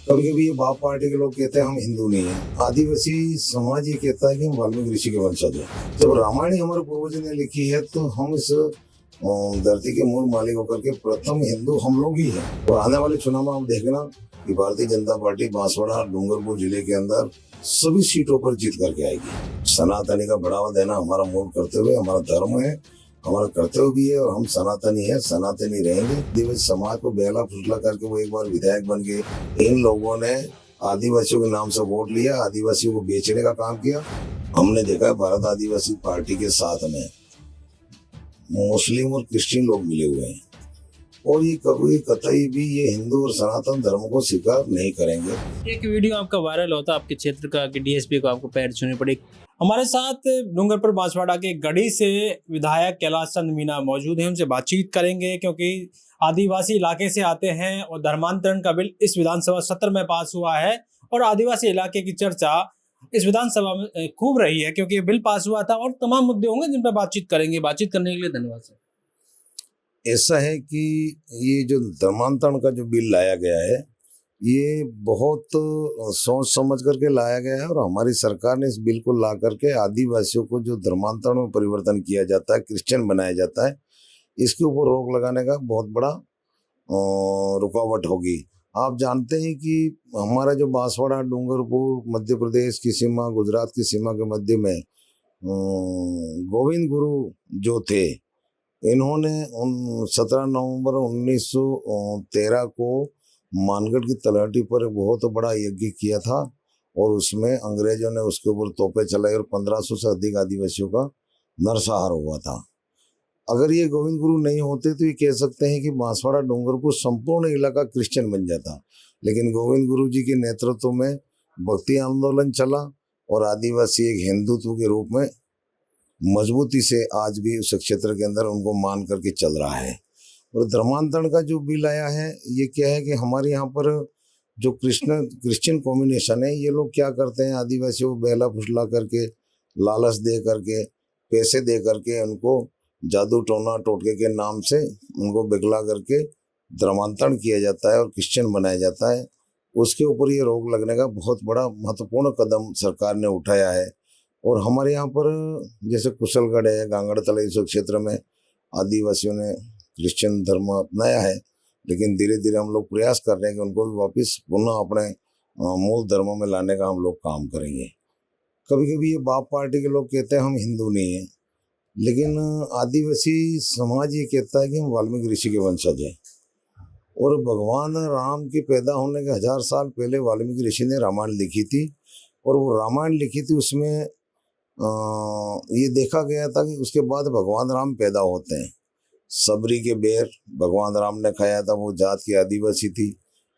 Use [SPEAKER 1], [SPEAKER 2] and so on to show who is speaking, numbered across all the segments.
[SPEAKER 1] कभी कभी ये बाप पार्टी के लोग कहते हैं हम हिंदू नहीं है। आदिवासी समाज ये कहता है कि हम वाल्मीकि ऋषि के वंशज हैं। जब रामायण ही हमारे पूर्वजों ने लिखी है तो हम इस धरती के मूल मालिक होकर के प्रथम हिंदू हम लोग ही हैं। और आने वाले चुनाव में आप देखना कि भारतीय जनता पार्टी बांसवाड़ा डूंगरपुर जिले के अंदर सभी सीटों पर जीत करके आएगी। सनातनी का बढ़ावा देना हमारा मूल कर्तव्य, हमारा धर्म है, हमारा कर्तव्य भी है और हम सनातनी है, सनातनी रहेंगे। आदिवासी समाज को बेला फुसला करके वो एक बार विधायक बन गए। इन लोगों ने आदिवासियों के नाम से वोट लिया, आदिवासियों को बेचने का काम किया। हमने देखा है भारत आदिवासी पार्टी के साथ में मुस्लिम और क्रिश्चियन लोग मिले हुए हैं और ये कभी कतई भी ये हिंदू और सनातन धर्म को स्वीकार नहीं करेंगे।
[SPEAKER 2] एक वीडियो आपका वायरल होता आपके क्षेत्र का कि डीएसपी को आपको पैर छूने पड़े। हमारे साथ डूंगरपुर बांसवाड़ा के गढ़ी से विधायक कैलाश चंद मीणा मौजूद हैं, उनसे बातचीत करेंगे क्योंकि आदिवासी इलाके से आते हैं और धर्मांतरण का बिल इस विधानसभा सत्र में पास हुआ है और आदिवासी इलाके की चर्चा इस विधानसभा में खूब रही है क्योंकि ये बिल पास हुआ था और तमाम मुद्दे होंगे जिन पर बातचीत करेंगे। बातचीत करने के लिए धन्यवाद सर।
[SPEAKER 1] ऐसा है कि ये जो धर्मांतरण का जो बिल लाया गया है ये बहुत सोच समझ करके लाया गया है और हमारी सरकार ने इस बिल को ला करके आदिवासियों को जो धर्मांतरण में परिवर्तन किया जाता है, क्रिश्चियन बनाया जाता है, इसके ऊपर रोक लगाने का बहुत बड़ा रुकावट होगी। आप जानते हैं कि हमारा जो बांसवाड़ा डूंगरपुर मध्य प्रदेश की सीमा, गुजरात की सीमा के मध्य में गोविंद गुरु जो थे, इन्होंने 17 नवंबर 1913 को मानगढ़ की तलहटी पर एक बहुत बड़ा यज्ञ किया था और उसमें अंग्रेजों ने उसके ऊपर तोपें चलाई और 1500 से अधिक आदिवासियों का नरसंहार हुआ था। अगर ये गोविंद गुरु नहीं होते तो ये कह सकते हैं कि बांसवाड़ा डूंगरपुर संपूर्ण इलाका क्रिश्चियन बन जाता, लेकिन गोविंद गुरु जी के नेतृत्व में भक्ति आंदोलन चला और आदिवासी एक हिंदुत्व के रूप में मजबूती से आज भी उस क्षेत्र के अंदर उनको मान करके चल रहा है। और धर्मांतरण का जो बिल आया है ये क्या है कि हमारे यहाँ पर जो क्रिश्चियन कॉम्बिनेशन है, ये लोग क्या करते हैं, आदिवासियों को बहला फुसला करके, लालच दे करके, पैसे दे करके उनको जादू टोना टोटके के नाम से उनको बिगला करके धर्मांतरण किया जाता है और क्रिश्चियन बनाया जाता है। उसके ऊपर ये रोक लगने का बहुत बड़ा महत्वपूर्ण कदम सरकार ने उठाया है। और हमारे यहाँ पर जैसे कुशलगढ़ है, गांगड़ तलाई इस क्षेत्र में आदिवासियों ने क्रिश्चियन धर्म अपनाया है, लेकिन धीरे धीरे हम लोग प्रयास कर रहे हैं कि उनको भी वापस पुनः अपने मूल धर्मों में लाने का हम लोग काम करेंगे। कभी कभी ये बाप पार्टी के लोग कहते हैं हम हिंदू नहीं है, लेकिन आदिवासी समाज ये कहता है कि हम वाल्मीकि ऋषि के वंशज हैं। और भगवान राम के पैदा होने के 1000 साल पहले वाल्मीकि ऋषि ने रामायण लिखी थी और वो रामायण लिखी थी, उसमें ये देखा गया था कि उसके बाद भगवान राम पैदा होते हैं। सबरी के बेर भगवान राम ने खाया था, वो जात की आदिवासी थी।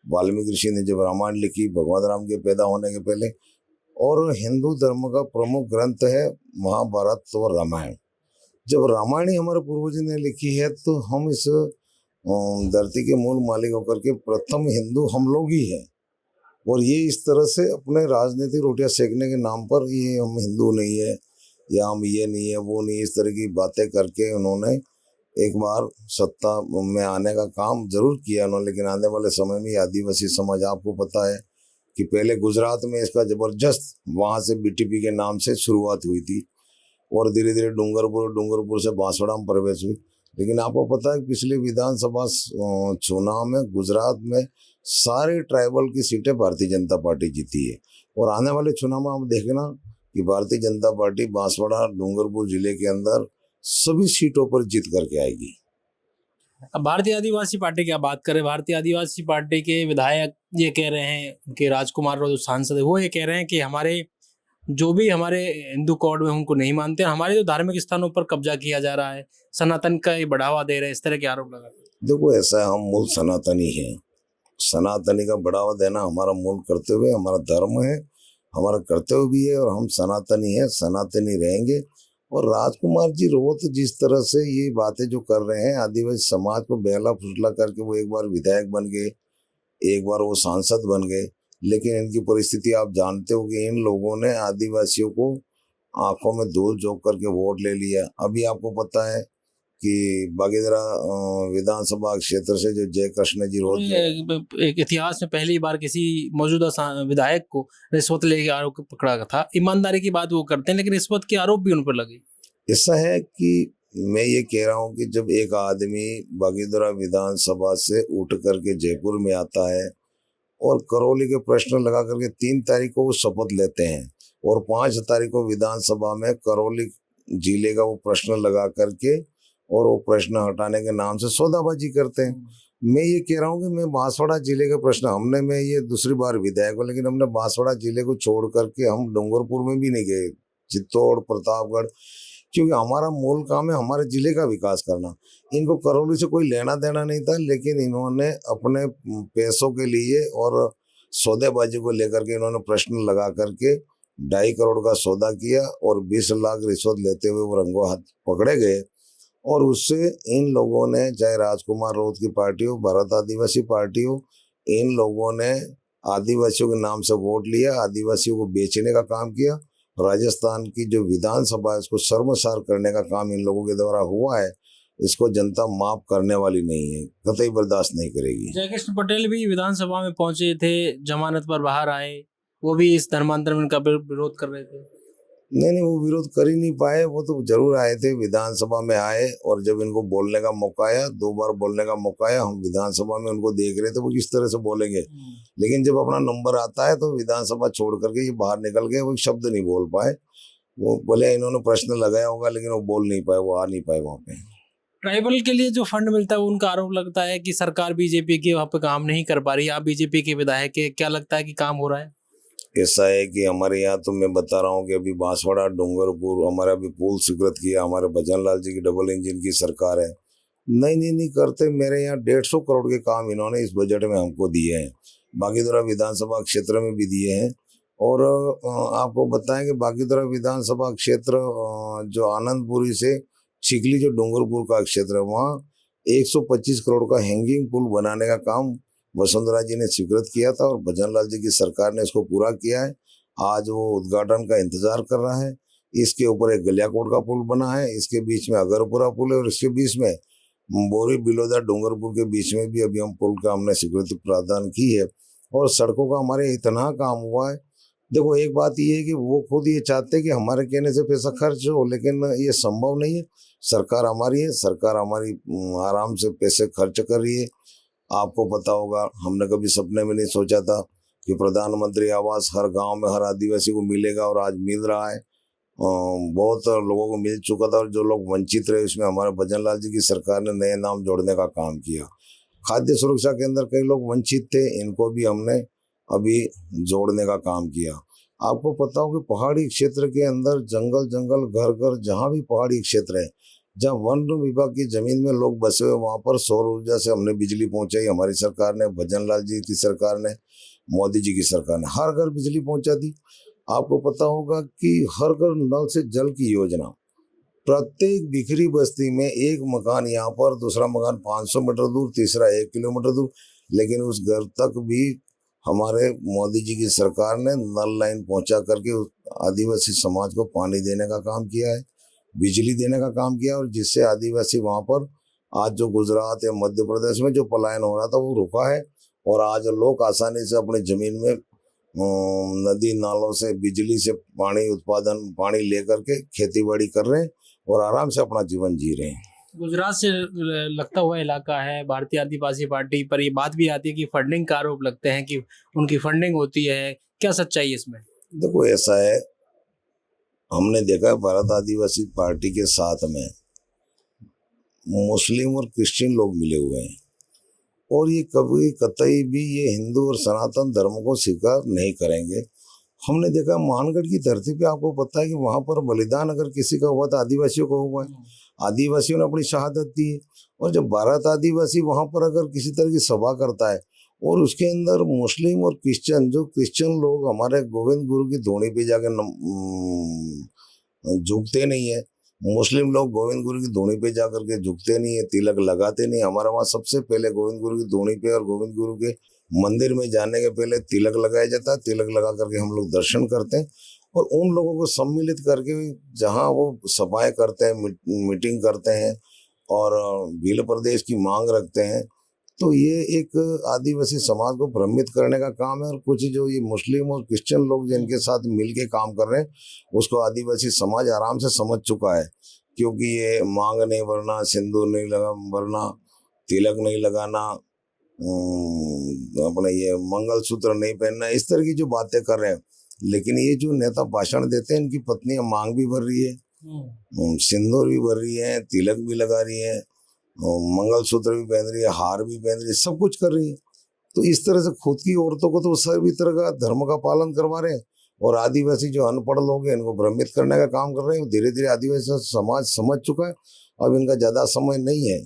[SPEAKER 1] वाल्मीकि ऋषि ने जब रामायण लिखी भगवान राम के पैदा होने के पहले। और हिंदू धर्म का प्रमुख ग्रंथ है महाभारत और रामायण। जब रामायण ही हमारे पूर्वजों ने लिखी है तो हम इस धरती के मूल मालिक होकर के प्रथम हिंदू हम लोग ही हैं। और ये इस तरह से अपने राजनीतिक रोटियां सेकने के नाम पर ये हम हिंदू नहीं है या हम ये नहीं है वो नहीं, इस तरह की बातें करके उन्होंने एक बार सत्ता में आने का काम जरूर किया उन्होंने। लेकिन आने वाले समय में आदिवासी समाज, आपको पता है कि पहले गुजरात में इसका जबरदस्त वहाँ से बीटीपी के नाम से शुरुआत हुई थी और धीरे धीरे डूंगरपुर से बांसवाड़ा में प्रवेश हुई। लेकिन आपको पता है पिछले विधानसभा चुनाव में गुजरात में सारे ट्राइबल की सीटें भारतीय जनता पार्टी जीती है और आने वाले चुनाव में आप देखना कि भारतीय जनता पार्टी बांसवाड़ा डूंगरपुर जिले के अंदर सभी सीटों पर जीत करके आएगी।
[SPEAKER 2] अब भारतीय आदिवासी पार्टी की आप बात करें, भारतीय आदिवासी पार्टी के विधायक ये कह रहे हैं, उनके राजकुमार जो सांसद है वो ये कह रहे हैं कि हमारे जो भी हमारे हिंदू कोड में उनको नहीं मानते, हमारे जो धार्मिक स्थानों पर कब्जा किया जा रहा है, सनातन का ये बढ़ावा दे रहे हैं, इस तरह के आरोप लगाते हैं।
[SPEAKER 1] देखो ऐसा है, हम मूल सनातनी हैं, सनातनी का बढ़ावा देना हमारा मूल कर्तव्य, हमारा धर्म है, हमारा कर्तव्य भी है और हम सनातनी हैं, सनातनी रहेंगे। और राजकुमार जी रोज जिस तरह से ये बातें जो कर रहे हैं, आदिवासी समाज को बहला फुसला करके वो एक बार विधायक बन गए, एक बार वो सांसद बन गए, लेकिन इनकी परिस्थिति आप जानते हो कि इन लोगों ने आदिवासियों को आंखों में धूल झोंक करके वोट ले लिया। अभी आपको पता है कि बागीदरा विधानसभा क्षेत्र से जो जयकृष्ण जी रोज
[SPEAKER 2] एक इतिहास में पहली बार किसी मौजूदा विधायक को रिश्वत लेके आरोप पकड़ा था। ईमानदारी की बात वो करते हैं, लेकिन रिश्वत के आरोप भी उन पर लगे।
[SPEAKER 1] ऐसा है कि मैं ये कह रहा हूँ कि जब एक आदमी बागीदरा विधानसभा से उठ करके जयपुर में आता है और करौली के प्रश्न लगा करके 3 तारीख को वो शपथ लेते हैं और 5 तारीख को विधानसभा में करौली जिले का वो प्रश्न लगा करके और वो प्रश्न हटाने के नाम से सौदाबाजी करते हैं। मैं ये कह रहा हूँ कि मैं बांसवाड़ा जिले का प्रश्न मैं ये दूसरी बार विधायक हूँ, लेकिन हमने बांसवाड़ा जिले को छोड़ करके हम डूंगरपुर में भी नहीं गए, चित्तौड़, प्रतापगढ़, क्योंकि हमारा मूल काम है हमारे जिले का विकास करना। इनको करौली से कोई लेना देना नहीं था, लेकिन इन्होंने अपने पैसों के लिए और सौदेबाजी को लेकर के इन्होंने प्रश्न लगा करके 2.5 करोड़ का सौदा किया और 20 लाख रिश्वत लेते हुए वो रंगों हाथ पकड़े गए। और उससे इन लोगों ने, चाहे राजकुमार राउत की पार्टी हो, भारत आदिवासी पार्टी हो, इन लोगों ने आदिवासियों के नाम से वोट लिया, आदिवासियों को बेचने का काम किया। राजस्थान की जो विधानसभा है उसको शर्मसार करने का काम इन लोगों के द्वारा हुआ है। इसको जनता माफ करने वाली नहीं है, कतई बर्दाश्त नहीं करेगी।
[SPEAKER 2] जयकृष्ण पटेल भी विधानसभा में पहुंचे थे, जमानत पर बाहर आए, वो भी इस धर्मांतरण का विरोध कर रहे थे।
[SPEAKER 1] नहीं, वो विरोध कर ही नहीं पाए। वो तो जरूर आए थे, विधानसभा में आए, और जब इनको बोलने का मौका आया, 2 बार बोलने का मौका आया, हम विधानसभा में उनको देख रहे थे वो किस तरह से बोलेंगे, लेकिन जब अपना नंबर आता है तो विधानसभा छोड़ करके ये बाहर निकल गए, वो एक शब्द नहीं बोल पाए। वो बोले इन्होंने प्रश्न लगाया होगा, लेकिन वो बोल नहीं पाए, वो आ नहीं पाए वहाँ पे।
[SPEAKER 2] ट्राइबल के लिए जो फंड मिलता है उनका आरोप लगता है कि सरकार बीजेपी की वहाँ पे काम नहीं कर पा रही। आप बीजेपी के विधायक है, क्या लगता है कि काम हो रहा है?
[SPEAKER 1] ऐसा है कि हमारे यहाँ तो मैं बता रहा हूँ कि अभी बांसवाड़ा, डूंगरपुर, हमारा अभी पुल स्वीकृत किया, हमारे भजन लाल जी की डबल इंजन की सरकार है। नहीं करते। मेरे यहाँ 150 करोड़ के काम इन्होंने इस बजट में हमको दिए हैं, बागीदरा विधानसभा क्षेत्र में भी दिए हैं। और आपको बताएं कि बागीदरा विधानसभा क्षेत्र जो आनंदपुरी से चिखली, जो डूंगरपुर का क्षेत्र है, वहाँ 125 करोड़ का हैंगिंग पुल बनाने का काम वसुंधरा जी ने स्वीकृत किया था और भजन लाल जी की सरकार ने इसको पूरा किया है। आज वो उद्घाटन का इंतजार कर रहा है। इसके ऊपर एक गलियाकोट का पुल बना है, इसके बीच में अगरपुरा पुल है, और इसके बीच में बोरी बिलोदा डूंगरपुर के बीच में भी अभी हम पुल का हमने स्वीकृति प्रदान की है। और सड़कों का हमारे इतना काम हुआ है। देखो, एक बात ये है कि वो खुद ये चाहते हैं कि हमारे कहने से पैसा खर्च हो, लेकिन ये संभव नहीं है। सरकार हमारी है, सरकार हमारी आराम से पैसे खर्च कर रही है। आपको पता होगा, हमने कभी सपने में नहीं सोचा था कि प्रधानमंत्री आवास हर गांव में हर आदिवासी को मिलेगा, और आज मिल रहा है। बहुत लोगों को मिल चुका था, और जो लोग वंचित रहे उसमें हमारे भजन लाल जी की सरकार ने नए नाम जोड़ने का काम किया। खाद्य सुरक्षा के अंदर कई लोग वंचित थे, इनको भी हमने अभी जोड़ने का काम किया। आपको पता हो कि पहाड़ी क्षेत्र के अंदर जंगल घर जहाँ भी पहाड़ी क्षेत्र है, जहाँ वन विभाग की जमीन में लोग बसे हुए, वहां पर सौर ऊर्जा से हमने बिजली पहुंचाई। हमारी सरकार ने, भजन लाल जी की सरकार ने, मोदी जी की सरकार ने हर घर बिजली पहुंचा दी। आपको पता होगा कि हर घर नल से जल की योजना, प्रत्येक बिखरी बस्ती में एक मकान यहाँ पर, दूसरा मकान 500 मीटर दूर, तीसरा 1 किलोमीटर दूर, लेकिन उस घर तक भी हमारे मोदी जी की सरकार ने नल लाइन पहुंचा करके आदिवासी समाज को पानी देने का काम किया है, बिजली देने का काम किया, और जिससे आदिवासी वहां पर आज जो गुजरात या मध्य प्रदेश में जो पलायन हो रहा था वो रुका है। और आज लोग आसानी से अपनी जमीन में नदी नालों से बिजली से पानी लेकर के खेती बाड़ी कर रहे हैं और आराम से अपना जीवन जी रहे हैं।
[SPEAKER 2] गुजरात से लगता हुआ इलाका है, भारतीय आदिवासी पार्टी पर ये बात भी आती है कि फंडिंग का आरोप लगते हैं कि उनकी फंडिंग होती है, क्या सच्चाई है इसमें?
[SPEAKER 1] देखो, ऐसा है, हमने देखा है भारत आदिवासी पार्टी के साथ में मुस्लिम और क्रिश्चियन लोग मिले हुए हैं, और ये कभी कतई भी ये हिंदू और सनातन धर्म को स्वीकार नहीं करेंगे। हमने देखा मानगढ़ की धरती पे, आपको पता है कि वहां पर बलिदान अगर किसी का हुआ तो आदिवासियों को हुआ है, आदिवासियों ने अपनी शहादत दी है। और जब भारत आदिवासी वहां पर अगर किसी तरह की सभा करता है और उसके अंदर मुस्लिम और क्रिश्चियन, जो क्रिश्चियन लोग हमारे गोविंद गुरु की धोनी पे जाकर झुकते नहीं है, मुस्लिम लोग गोविंद गुरु की धोनी पे जाकर के झुकते नहीं है, तिलक लगाते नहीं। हमारे वहाँ सबसे पहले गोविंद गुरु की धोनी पे और गोविंद गुरु के मंदिर में जाने के पहले तिलक लगाया जाता है। तिलक लगा करके हम लोग दर्शन करते हैं, और उन लोगों को सम्मिलित करके जहाँ वो सभाएं करते हैं, मीटिंग करते हैं, और भील प्रदेश की मांग रखते हैं। तो ये एक आदिवासी समाज को भ्रमित करने का काम है। और कुछ जो ये मुस्लिम और क्रिश्चियन लोग जिनके साथ मिलके काम कर रहे हैं उसको आदिवासी समाज आराम से समझ चुका है, क्योंकि ये मांग नहीं भरना, सिंदूर नहीं लगा भरना, तिलक नहीं लगाना, अपने ये मंगलसूत्र नहीं पहनना, इस तरह की जो बातें कर रहे हैं। लेकिन ये जो नेता भाषण देते हैं, इनकी पत्नियां मांग भी भर रही है, सिंदूर भी भर रही है, तिलक भी लगा रही है, मंगलसूत्र भी पहन रही है, हार भी पहन रही है, सब कुछ कर रही है। तो इस तरह से खुद की औरतों को तो सभी तरह का धर्म का पालन करवा रहे हैं, और आदिवासी जो अनपढ़ लोग हैं इनको भ्रमित करने का काम कर रहे हैं। धीरे धीरे आदिवासी समाज समझ चुका है, अब इनका ज्यादा समय नहीं है।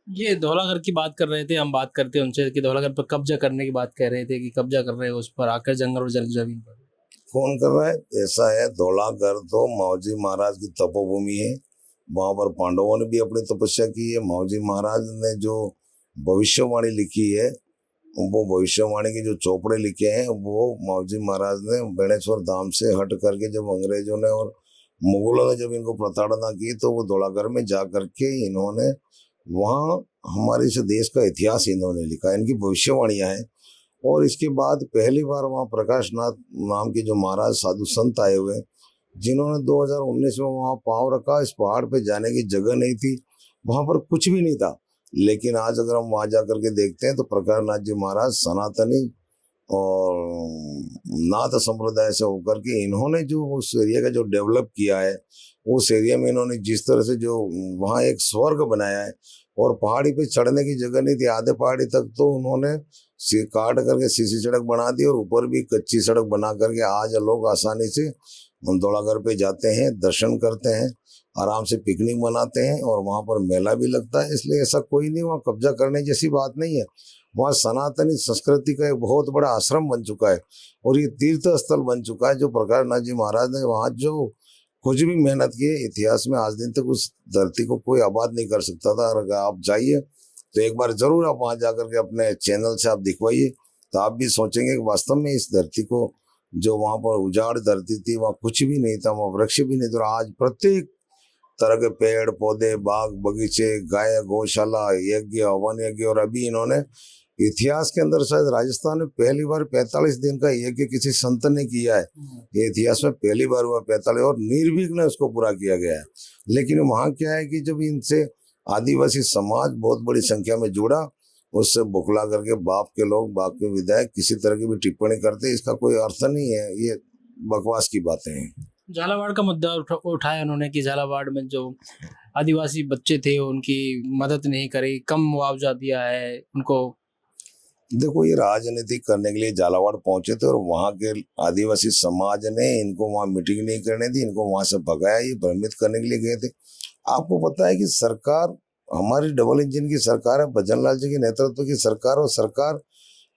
[SPEAKER 2] ये धौलाघर की बात कर रहे थे, हम बात करते हैं उनसे कि धौलाघर पर कब्जा करने की बात कह रहे थे कि कब्जा कर रहे हैं उस पर आकर जंगल और जमीन पर।
[SPEAKER 1] कौन कर रहा है? ऐसा है, धौलाघर तो मावजी महाराज की तपोभूमि है। वहां पर पांडवों ने भी अपनी तपस्या की है। मावजी महाराज ने जो भविष्यवाणी लिखी है, वो भविष्यवाणी के जो चौपड़े लिखे हैं, वो मावजी महाराज ने बेणेश्वर धाम से हट करके जब अंग्रेजों ने और मुगलों ने जब इनको प्रताड़ना की, तो वो धौलाघर में जा करके इन्होंने वहाँ हमारे इस देश का इतिहास इन्होंने लिखा, इनकी भविष्यवाणियां हैं। और इसके बाद पहली बार वहाँ प्रकाश नाथ नाम के जो महाराज साधु संत आए हुए, जिन्होंने 2019 में वहाँ पांव रखा। इस पहाड़ पे जाने की जगह नहीं थी, वहाँ पर कुछ भी नहीं था। लेकिन आज अगर हम वहाँ जा करके देखते हैं तो प्रकाश नाथ जी महाराज सनातनी और नाथ संप्रदाय से होकर के इन्होंने जो उस एरिया का जो डेवलप किया है, उस एरिया में इन्होंने जिस तरह से जो वहाँ एक स्वर्ग बनाया है, और पहाड़ी पे चढ़ने की जगह नहीं थी, आधे पहाड़ी तक तो उन्होंने काट करके सीसी सड़क बना दी, और ऊपर भी कच्ची सड़क बना करके आज लोग आसानी से धौलाघर पे जाते हैं, दर्शन करते हैं, आराम से पिकनिक मनाते हैं, और वहाँ पर मेला भी लगता है। इसलिए ऐसा कोई नहीं, वहाँ कब्जा करने जैसी बात नहीं है। वहाँ सनातनी संस्कृति का एक बहुत बड़ा आश्रम बन चुका है, और ये तीर्थ स्थल बन चुका है। जो प्रकाश नाथ जी महाराज ने वहाँ जो कुछ भी मेहनत की है, इतिहास में आज दिन तक उस धरती को कोई आबाद नहीं कर सकता था। अगर आप जाइए तो एक बार जरूर आप वहाँ जाकर के अपने चैनल से आप दिखवाइए, तो आप भी सोचेंगे कि वास्तव में इस धरती को, जो वहाँ पर उजाड़ धरती थी, वहाँ कुछ भी नहीं था, वहाँ वृक्ष भी नहीं था, आज प्रत्येक तरह के पेड़ पौधे, बाग बगीचे, गाय गौशाला, यज्ञ हवन यज्ञ। और अभी इन्होंने इतिहास के अंदर शायद राजस्थान में पहली बार 45 दिन का यज्ञ किसी संत ने किया है। ये इतिहास में पहली बार हुआ 45, और निर्विघ्न उसको पूरा किया गया है। लेकिन वहाँ क्या है कि जब इनसे आदिवासी समाज बहुत बड़ी संख्या में जुड़ा, उससे बुखला करके बाप के लोग, बाप के विधायक किसी तरह की भी टिप्पणी करते, इसका कोई अर्थ नहीं है, ये बकवास की बातें हैं।
[SPEAKER 2] झालावाड़ का मुद्दा उठाया उन्होंने कि झालावाड़ में जो आदिवासी बच्चे थे उनकी मदद नहीं करी, कम मुआवजा दिया है उनको।
[SPEAKER 1] देखो, ये राजनीति करने के लिए झालावाड़ पहुंचे थे, और वहाँ के आदिवासी समाज ने इनको वहाँ मीटिंग नहीं करने दी, इनको वहाँ से भगाया, ये भ्रमित करने के लिए गए थे। आपको पता है कि सरकार हमारी डबल इंजन की सरकार है, भजन लाल जी के नेतृत्व की सरकार, और सरकार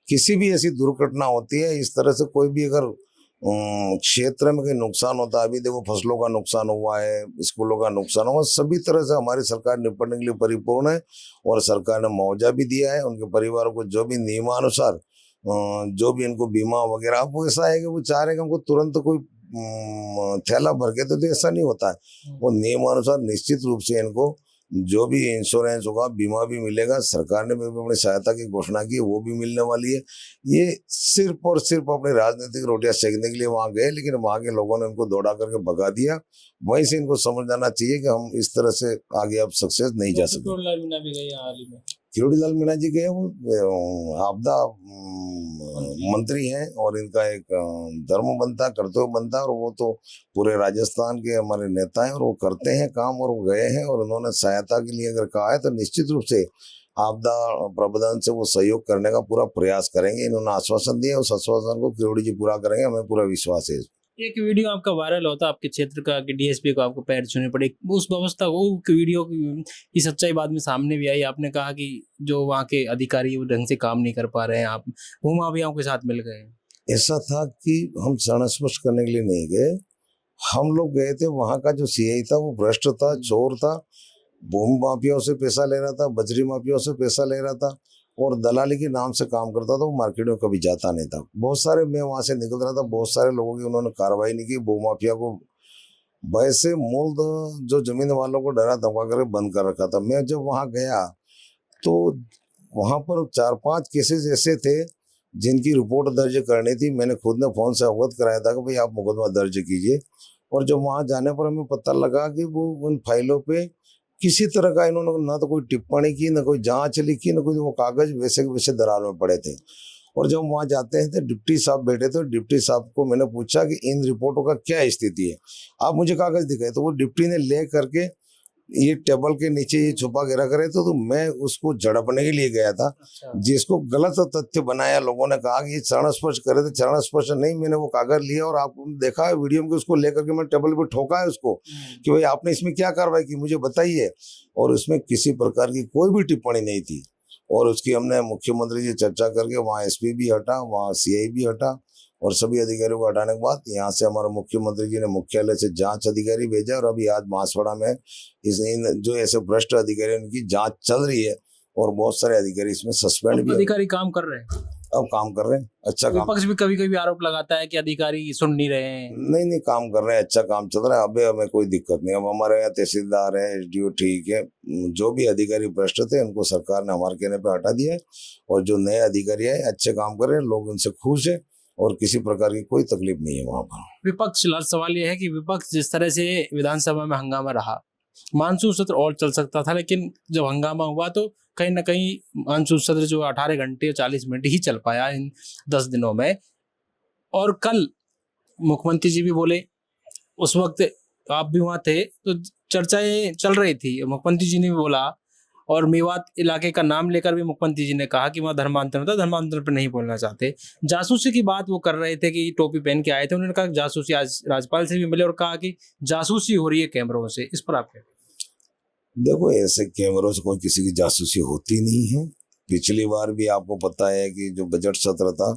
[SPEAKER 1] किसी भी ऐसी दुर्घटना होती है, इस तरह से कोई भी अगर क्षेत्र में कोई नुकसान होता है, अभी देखो फसलों का नुकसान हुआ है, स्कूलों का नुकसान हुआ, सभी तरह से हमारी सरकार निपटने के लिए परिपूर्ण है। और सरकार ने मुआवजा भी दिया है उनके परिवारों को, जो भी नियमानुसार जो भी इनको बीमा वगैरह। अब वो ऐसा है कि वो चाह रहे कि हमको तुरंत कोई थैला भर के, तो ऐसा नहीं होता है। वो नियमानुसार निश्चित रूप से इनको जो भी इंश्योरेंस होगा, बीमा भी मिलेगा। सरकार ने भी अपनी सहायता की घोषणा की, वो भी मिलने वाली है। ये सिर्फ और सिर्फ अपनी राजनीतिक रोटियां सेकने के लिए वहां गए, लेकिन वहां के लोगों ने उनको दौड़ा करके भगा दिया। वहीं से इनको समझ जाना चाहिए कि हम इस तरह से आगे अब सक्सेस नहीं जा सकते। किरोड़ी लाल मीणा जी गए, वो आपदा मंत्री हैं, और इनका एक धर्म बनता, कर्तव्य बनता है, और वो तो पूरे राजस्थान के हमारे नेता हैं, और वो करते हैं काम, और वो गए हैं, और उन्होंने सहायता के लिए अगर कहा है तो निश्चित रूप से आपदा प्रबंधन से वो सहयोग करने का पूरा प्रयास करेंगे। इन्होंने आश्वासन दिया, उस आश्वासन को किरोड़ी जी पूरा करेंगे, हमें पूरा विश्वास है।
[SPEAKER 2] एक वीडियो आपका वायरल होता आपके क्षेत्र का कि डीएसपी को आपको पैर छूने पड़े, उस व्यवस्था वो वीडियो की सच्चाई बाद में सामने भी आई। आपने कहा कि जो वहाँ के अधिकारी वो ढंग से काम नहीं कर पा रहे हैं, आप भूमाफियाओं के साथ मिल गए।
[SPEAKER 1] ऐसा था कि हम स्पष्ट करने के लिए नहीं गए, हम लोग गए थे। वहाँ का जो सीआई था वो भ्रष्ट था, चोर था, भूमि माफियाओं से पैसा ले रहा था, बजरी माफियाओं से पैसा ले रहा था, और दलाली के नाम से काम करता था। वो मार्केट में कभी जाता नहीं था। बहुत सारे, मैं वहां से निकल रहा था, बहुत सारे लोगों की उन्होंने कार्रवाई नहीं की। भूमाफिया को वैसे मूल जो जमीन वालों को डरा धमका कर बंद कर रखा था। मैं जब वहां गया तो वहां पर 4-5 केसेस ऐसे थे जिनकी रिपोर्ट दर्ज करनी थी। मैंने खुद ने फोन से अवगत कराया था कि भाई आप मुकदमा दर्ज कीजिए। और जब वहां जाने पर हमें पता लगा कि वो उन फाइलों पे किसी तरह का इन्होंने ना तो कोई टिप्पणी की, ना कोई जांच लिखी, ना कोई वो कागज वैसे के वैसे दरार में पड़े थे। और जब वहां जाते हैं तो डिप्टी साहब बैठे थे। डिप्टी साहब को मैंने पूछा कि इन रिपोर्टों का क्या स्थिति है, आप मुझे कागज दिखाए। तो वो डिप्टी ने ले करके ये टेबल के नीचे ये छुपा के रख रहे थे। तो मैं उसको झड़पने के लिए गया था। जिसको गलत तथ्य बनाया, लोगों ने कहा कि ये चरण स्पर्श करे थे। चरण स्पर्श नहीं, मैंने वो कागज लिया और आपने देखा है वीडियो में, उसको लेकर के मैं टेबल पे ठोका है उसको कि भाई आपने इसमें क्या कार्रवाई की, मुझे बताइए। और उसमें किसी प्रकार की कोई भी टिप्पणी नहीं थी। और उसकी हमने मुख्यमंत्री जी चर्चा करके वहाँ एसपी भी हटा, वहाँ सीआई भी हटा, और सभी अधिकारियों को हटाने के बाद यहाँ से हमारे मुख्यमंत्री जी ने मुख्यालय से जांच अधिकारी भेजा। और अभी आज बांसवाड़ा में इन जो ऐसे भ्रष्ट अधिकारी हैं उनकी जांच चल रही है। और बहुत सारे अधिकारी इसमें सस्पेंड भी
[SPEAKER 2] अधिकारी काम कर रहे हैं,
[SPEAKER 1] अब काम कर रहे हैं, अच्छा काम।
[SPEAKER 2] विपक्ष भी कभी कभी आरोप लगाता है कि अधिकारी सुन नहीं रहे हैं।
[SPEAKER 1] नहीं, काम कर रहे हैं, अच्छा काम चल रहा है। अभी हमें कोई दिक्कत नहीं। अब हमारे यहाँ तहसीलदार है, एसडीओ ठीक है। जो भी अधिकारी भ्रष्ट थे उनको सरकार ने हमारे कहने पे हटा दिया है। और जो नए अधिकारी है अच्छे काम कर रहे हैं, लोग उनसे खुश है और किसी प्रकार की कोई तकलीफ नहीं है वहाँ पर।
[SPEAKER 2] विपक्ष लास्ट सवाल यह है कि विपक्ष जिस तरह से विधानसभा में हंगामा रहा, मानसून सत्र और चल सकता था, लेकिन जब हंगामा हुआ तो कहीं ना कहीं मानसून सत्र जो 18 घंटे 40 मिनट ही चल पाया इन 10 दिनों में। और कल मुख्यमंत्री जी भी बोले, उस वक्त आप भी वहां थे तो चर्चाएं चल रही थी। मुख्यमंत्री जी ने भी बोला और मेवात इलाके का नाम लेकर भी मुख्यमंत्री जी ने कहा कि वहाँ धर्मांतरण होता, धर्मांतरण पर नहीं बोलना चाहते। जासूसी की बात वो कर रहे थे कि टोपी पहन के आए थे, उन्होंने कहा जासूसी, आज राज्यपाल से भी मिले और कहा कि जासूसी हो रही है कैमरों से। इस पर आप क्या?
[SPEAKER 1] देखो, ऐसे कैमरों से कोई किसी की जासूसी होती नहीं है। पिछली बार भी आपको पता है कि जो बजट सत्र था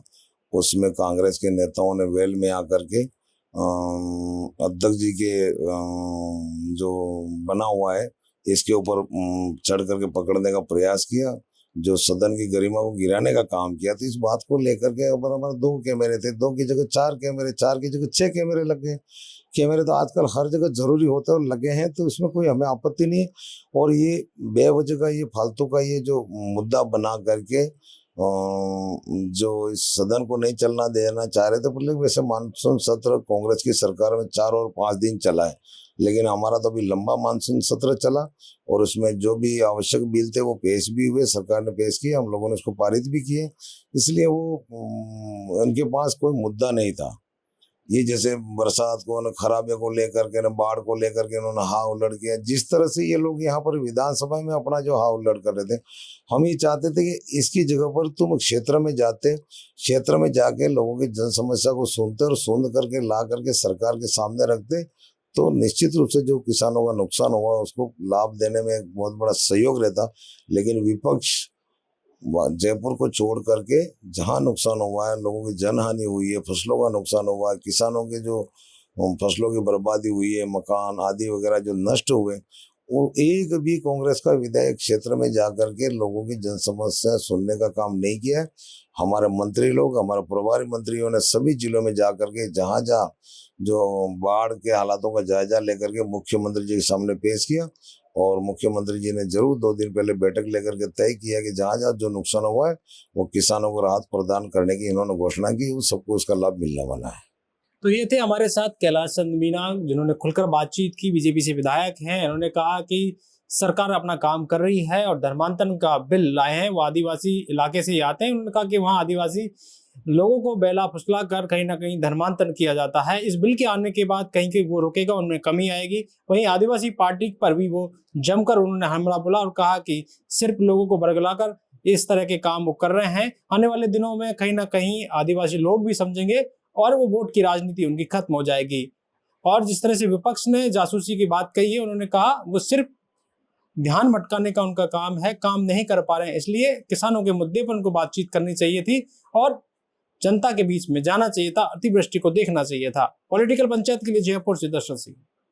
[SPEAKER 1] उसमें कांग्रेस के नेताओं ने वेल में आकर के अध्यक्ष जी के जो बना हुआ है इसके ऊपर चढ़ करके पकड़ने का प्रयास किया, जो सदन की गरिमा को गिराने का काम किया। तो इस बात को लेकर के हमारे 2 कैमरे थे, 2 की जगह 4 कैमरे, 4 की जगह 6 कैमरे लग गए। कैमरे तो आजकल हर जगह जरूरी होते हैं और लगे हैं, तो इसमें कोई हमें आपत्ति नहीं है। और ये बेवजह का, ये फालतू का ये जो मुद्दा बना करके जो इस सदन को नहीं चलना देना चाह रहे थे। पर वैसे मानसून सत्र कांग्रेस की सरकार में 4 और 5 दिन चला है, लेकिन हमारा तो अभी लंबा मानसून सत्र चला और उसमें जो भी आवश्यक बिल थे वो पेश भी हुए, सरकार ने पेश किए, हम लोगों ने उसको पारित भी किए। इसलिए वो उनके पास कोई मुद्दा नहीं था। ये जैसे बरसात को, न खराबियों को लेकर के, न बाढ़ को लेकर के उन्होंने हा उल्लड़ किया। जिस तरह से ये लोग यहाँ पर विधानसभा में अपना जो हा उल्लड़ कर रहे थे, हम ये चाहते थे कि इसकी जगह पर तुम क्षेत्र में जाते, क्षेत्र में जाके लोगों की जन समस्या को सुनते और सुन करके ला करके सरकार के सामने रखते, तो निश्चित रूप से जो किसानों का नुकसान हुआ उसको लाभ देने में एक बहुत बड़ा सहयोग रहता। लेकिन विपक्ष जयपुर को छोड़ करके जहां नुकसान हुआ है, लोगों की जनहानि हुई है, फसलों का नुकसान हुआ है, किसानों के जो फसलों की बर्बादी हुई है, मकान आदि वगैरह जो नष्ट हुए, वो एक भी कांग्रेस का विधायक क्षेत्र में जाकर के लोगों की जन समस्या सुनने का काम नहीं किया है। हमारे मंत्री लोग, हमारे प्रभारी मंत्रियों ने सभी जिलों में जाकर के जहां जहां जो बाढ़ के हालातों का जायजा लेकर के मुख्यमंत्री जी के सामने पेश किया। और मुख्यमंत्री जी ने जरूर 2 दिन पहले बैठक लेकर के तय किया कि जहां जहां जो नुकसान हुआ है वो किसानों को राहत प्रदान करने की इन्होंने घोषणा की, उस सबको इसका लाभ मिलने वाला है।
[SPEAKER 2] तो ये थे हमारे साथ कैलाश चंद मीणा, जिन्होंने खुलकर बातचीत की, बीजेपी से विधायक हैं। इन्होंने कहा कि सरकार अपना काम कर रही है और धर्मांतरण का बिल लाए हैं, वो आदिवासी इलाके से ही आते हैं। उन्होंने कहा कि वहाँ आदिवासी लोगों को बेला फुसला कर कहीं ना कहीं धर्मांतरण किया जाता है। इस बिल के आने के बाद कहीं कहीं वो रुकेगा, उनमें कमी आएगी। वहीं आदिवासी पार्टी पर भी वो जमकर उन्होंने हमला बोला और कहा कि सिर्फ लोगों को बरगलाकर इस तरह के काम वो कर रहे हैं। आने वाले दिनों में कहीं ना कहीं आदिवासी लोग भी समझेंगे और वो वोट की राजनीति उनकी खत्म हो जाएगी। और जिस तरह से विपक्ष ने जासूसी की बात कही है, उन्होंने कहा वो सिर्फ ध्यान भटकाने का उनका काम है, काम नहीं कर पा रहे हैं। इसलिए किसानों के मुद्दे पर उनको बातचीत करनी चाहिए थी और जनता के बीच में जाना चाहिए था, अतिवृष्टि को देखना चाहिए था। पॉलिटिकल पंचायत के लिए जयपुर से दर्शन सिंह।